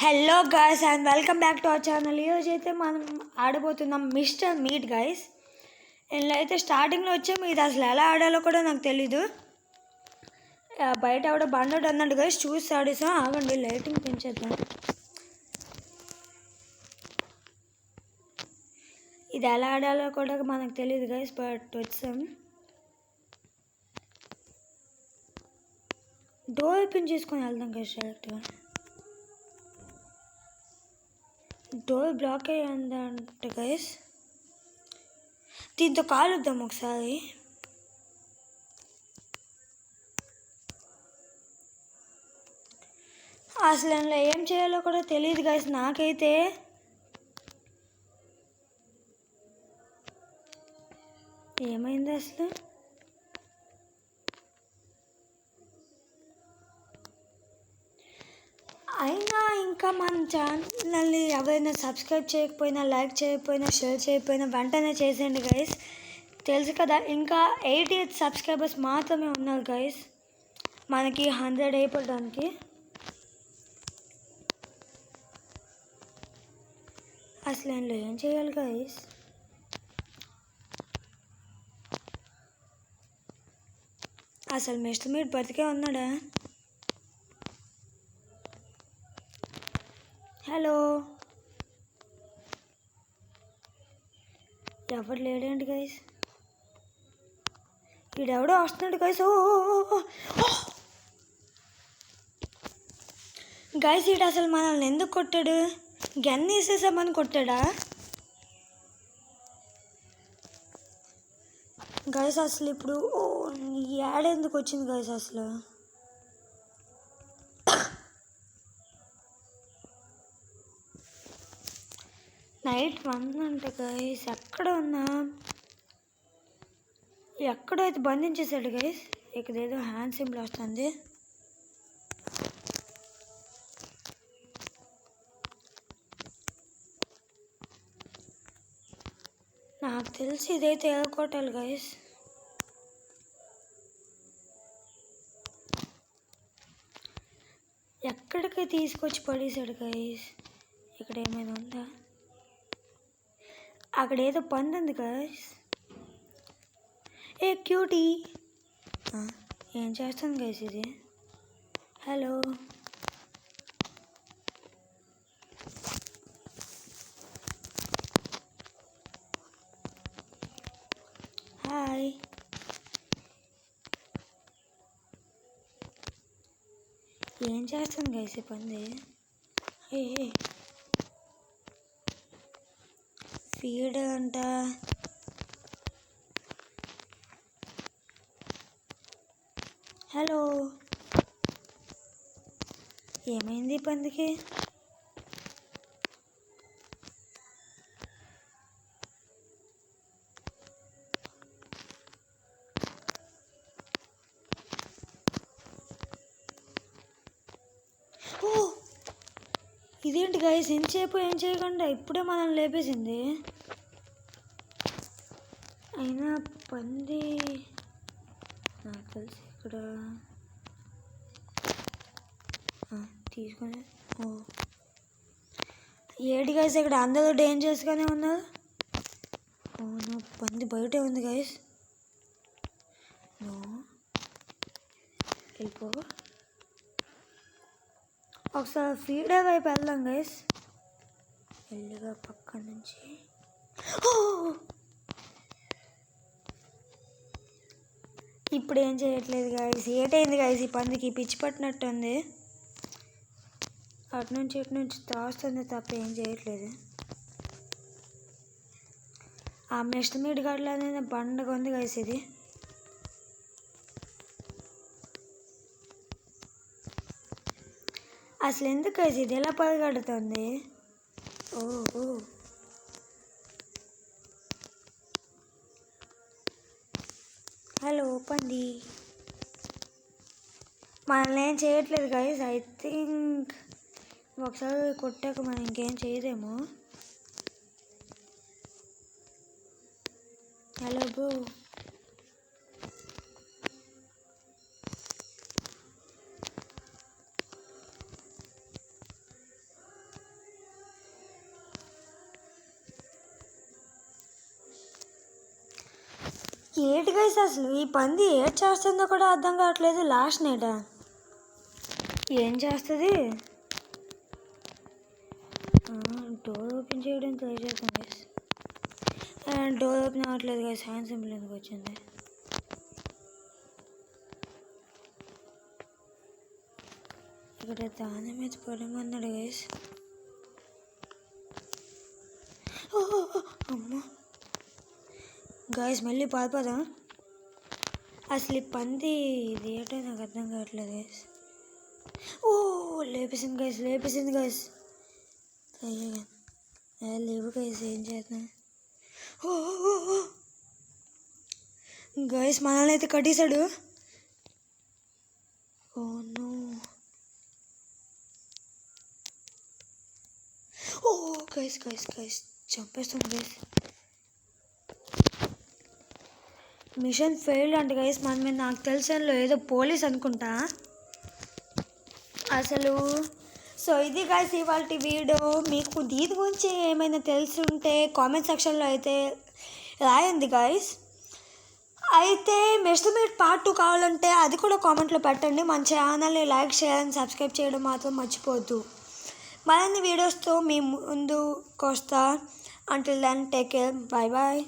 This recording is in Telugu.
Hello guys and welcome back to our channel. ఈరోజు అయితే మనం ఆడబోతున్నాం మిస్టర్ మీట్ గాయ్స్. ఇందులో అయితే స్టార్టింగ్లో వచ్చాము, ఇది అసలు ఎలా ఆడాలో కూడా నాకు తెలీదు. బయట ఆవిడ బండోడు అన్నాడు గాయ్స్, చూసి ఆడేసాం. ఆగండి, లైటింగ్ పెంచేద్దాం. ఇది ఎలా ఆడాలో కూడా మనకు తెలియదు గాయ్స్, బట్ వచ్చాం. డోర్ ఓపెన్ చేసుకొని వెళ్దాం గాయ్స్. డైరెక్ట్గా డోర్ బ్లాక్ అయ్యిందంట గైస్. దీంతో కాలుద్దాం ఒకసారి. అసలు అందులో ఏం చేయాలో కూడా తెలియదు గైస్ నాకైతే. ఏమైంది అసలు? అయినా ఇంకా మన ఛానల్ని ఎవరైనా సబ్స్క్రైబ్ చేయకపోయినా, లైక్ చేయకపోయినా, షేర్ చేయకపోయినా వెంటనే చేసేయండి గైస్. తెలుసు కదా, ఇంకా 88 సబ్స్క్రైబర్స్ మాత్రమే ఉన్నారు గైస్ మనకి 100 అయిపోవడానికి. అసలు ఇందులో ఏం చేయాలి గైస్? అసలు మిస్టర్ మీట్ బతికే ఉన్నాడా? హలో, ఎవరు లేడండి గైస్. ఈడెవడో వస్తున్నాడు గైస్. ఓ గైస్, ఈడు అసలు మనల్ని ఎందుకు కొట్టాడు? గన్ వేసేసామని కొట్టాడా గైస్? అసలు ఇప్పుడు ఈ యాడ్ ఎందుకు వచ్చింది గైస్? అసలు నైట్ 1 అంట గైస్. ఎక్కడ ఉన్నా, ఎక్కడో అయితే బంధించేశాడు గైస్. ఇక్కడ ఏదో హ్యాండ్ సింబల్ వస్తుంది. నాకు తెలిసి ఇదైతే ఎదుర్కోటాలి గైస్. ఎక్కడికి తీసుకొచ్చి పడేశాడు గైస్. ఇక్కడ ఏమైనా ఉందా? అక్కడ ఏదో పంది ఉంది గైస్. ఏ క్యూటీ, ఏం చేస్తుంది గైస్ ఇది? Hello, hi. ఏం చేస్తుంది గైస్ ఈ పంది? ఏ ఫీడ్ అంట. హలో, ఏమైంది పందికి? ఇదేంటి గైస్, ఎంతసేపు ఏం చేయకుండా ఇప్పుడే మనల్ని లేపేసింది. అయినా పంది నాకు తెలిసి ఇక్కడ తీసుకొని. ఏడు గైస్, ఇక్కడ అందరూ డేంజరస్గానే ఉన్నారు. నా పంది బయటే ఉంది గైస్. వెళ్ళిపో. ఒకసారి ఫీడర్ వైపు వెళ్దాం గైస్. వెళ్ళిగా పక్క నుంచి. ఇప్పుడు ఏం చేయట్లేదు గైస్. ఏటైంది గైస్? ఈ పందికి పిచ్చి పట్టినట్టుంది. అటు నుంచి ఇటు నుంచి తాస్తుంది తప్ప ఏం చేయట్లేదు. ఆ మిస్టర్ మీట్ గడ్లో అనేది బండగా ఉంది గైస్. ఇది అసలు ఎందుకు గైస్ ఇది ఎలా పరిగెడుతుంది? ఓహో, హలో పంది. మనల్ని ఏం చేయట్లేదు గైస్. ఐ థింక్ ఒకసారి కొట్టాక మనం ఇంకేం చేయదేమో. హలో బ్రో, ఏటి గైస్ అసలు ఈ పంది ఏటి చేస్తుందో కూడా అర్థం కావట్లేదు. లాస్ట్ నైట్ ఏం చేస్తుంది? డోర్ ఓపెన్ చేయడం ట్రై చేస్తాం గైస్. డోర్ ఓపెన్ అవ్వట్లేదు గైస్. హ్యాండ్ సింబల్ ఎందుకు వచ్చింది? ఇక్కడ దాని మీద పడమన్నాడు గైస్. అమ్మా గైస్ మళ్ళీ పారిపోదా? అసలు ఈ పంది ఇది ఏంటో నాకు అర్థం కావట్లేదు గైస్. లేపేసింది గైస్, లేపేసింది గైస్. లేవు గైస్, ఏం చేస్తున్నా? గైస్ మనల్ని అయితే కట్టేశాడు. నో. గైస్ గైస్ గైస్ చంపేస్తాం గైస్. మిషన్ ఫెయిల్ అంటే గైస్ మన మీద నాకు తెలిసిన ఏదో పోలీస్ అనుకుంటా అసలు. సో ఇది గైస్ ఇవాళ వీడియో. మీకు దీని గురించి ఏమైనా తెలుసుంటే కామెంట్ సెక్షన్లో అయితే రాయండి గైస్. అయితే మిస్టర్ మీట్ పార్ట్ 2 కావాలంటే అది కూడా కామెంట్లో పెట్టండి. మన ఛానల్ని లైక్ షేర్ అండ్ సబ్స్క్రైబ్ చేయడం మాత్రం మర్చిపోవద్దు. మరిన్ని వీడియోస్తో మీ ముందుకు వస్తా. Until then take care. Bye bye.